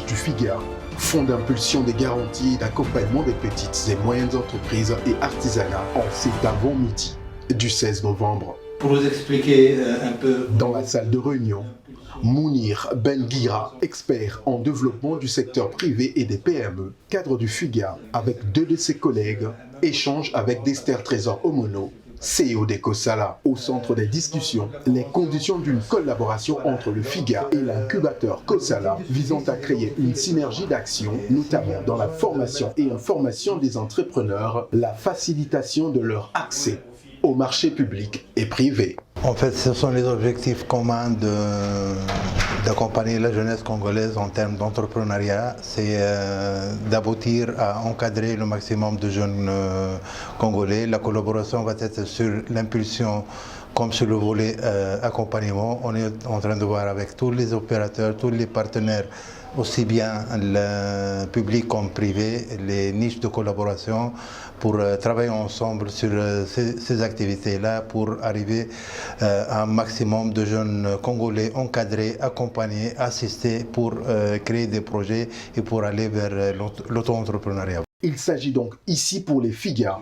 siège du FIGA, Fonds d'impulsion des garanties et d'accompagnement des petites et moyennes entreprises et artisanat en cet avant-midi du 16 novembre. Pour vous expliquer un peu... Dans la salle de réunion, Mounir Benguira, expert en développement du secteur privé et des PME, cadre du FIGA, avec deux de ses collègues, échange avec Dester Trésor Omono, CEO de Kosala. Au centre des discussions, les conditions d'une collaboration entre le FIGA et l'incubateur Kosala visant à créer une synergie d'action, notamment dans la formation et information des entrepreneurs, la facilitation de leur accès au marché public et privé. En fait, ce sont les objectifs communs d'accompagner la jeunesse congolaise en termes d'entrepreneuriat. C'est d'aboutir à encadrer le maximum de jeunes congolais. La collaboration va être sur l'impulsion comme sur le volet accompagnement. On est en train de voir avec tous les opérateurs, tous les partenaires, aussi bien le public comme privé, les niches de collaboration pour travailler ensemble sur ces activités-là pour arriver à un maximum de jeunes Congolais encadrés, accompagnés, assistés pour créer des projets et pour aller vers l'auto-entrepreneuriat. Il s'agit donc ici pour les FIGA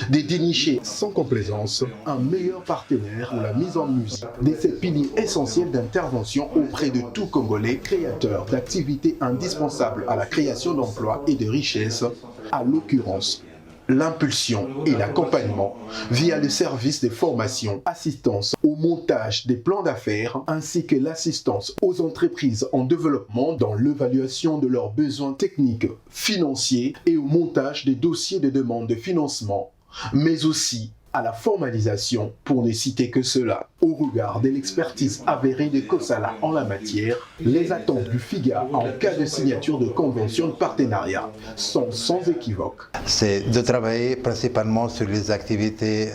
de dénicher sans complaisance un meilleur partenaire pour la mise en musique de ces piliers essentiels d'intervention auprès de tout Congolais créateur d'activités indispensables à la création d'emplois et de richesses, à l'occurrence l'impulsion et l'accompagnement via le service de formation, assistance au montage des plans d'affaires ainsi que l'assistance aux entreprises en développement dans l'évaluation de leurs besoins techniques, financiers et au montage des dossiers de demande de financement, mais aussi à la formalisation, pour ne citer que cela. Au regard de l'expertise avérée de Kosala en la matière, les attentes du FIGA en cas de signature de convention de partenariat sont sans équivoque. C'est de travailler principalement sur les activités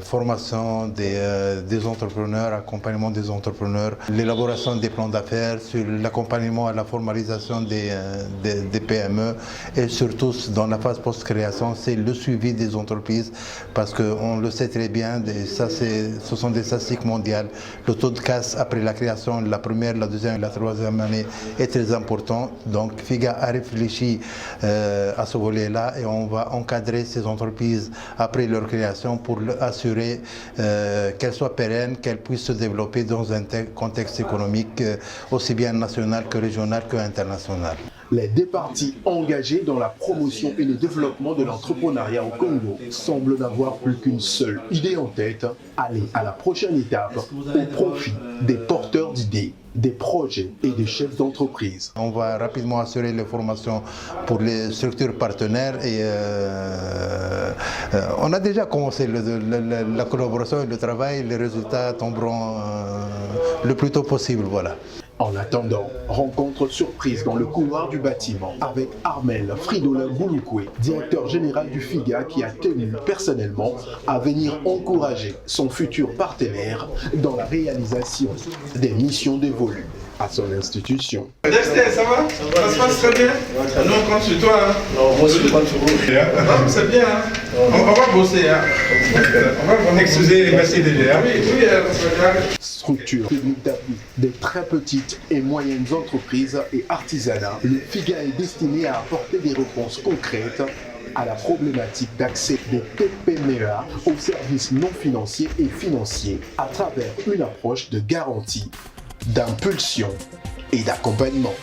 formation des entrepreneurs, accompagnement des entrepreneurs, l'élaboration des plans d'affaires, sur l'accompagnement à la formalisation des PME et surtout dans la phase post-création, c'est le suivi des entreprises parce qu'on le sait très bien, ce sont des statistiques mondiales. Le taux de casse après la création, la première, la deuxième et la troisième année est très important. Donc FIGA a réfléchi à ce volet-là et on va encadrer ces entreprises après leur création pour assurer qu'elles soient pérennes, qu'elles puissent se développer dans un contexte économique aussi bien national que régional que international. Les deux parties engagées dans la promotion et le développement de l'entrepreneuriat au Congo semblent n'avoir plus qu'une seule idée en tête, aller à la prochaine étape au profit des porteurs d'idées, des projets et des chefs d'entreprise. On va rapidement assurer les formations pour les structures partenaires et on a déjà commencé la collaboration et le travail, les résultats tomberont le plus tôt possible. Voilà. En attendant, rencontre surprise dans le couloir du bâtiment avec Armel Fridola Bouloukoué, directeur général du FIGA qui a tenu personnellement à venir encourager son futur partenaire dans la réalisation des missions dévolues à son institution. Dexter, ça va? Ça se passe très bien? Nous on compte sur toi. Hein? Non, moi je compte sur vous. C'est bien. Hein? On va bosser. Hein? On va excuser, merci déjà. Oui, structure publique d'appui des très petites et moyennes entreprises et artisanats, le FIGA est destiné à apporter des réponses concrètes à la problématique d'accès des TPMEA aux services non financiers et financiers à travers une approche de garantie, d'impulsion et d'accompagnement.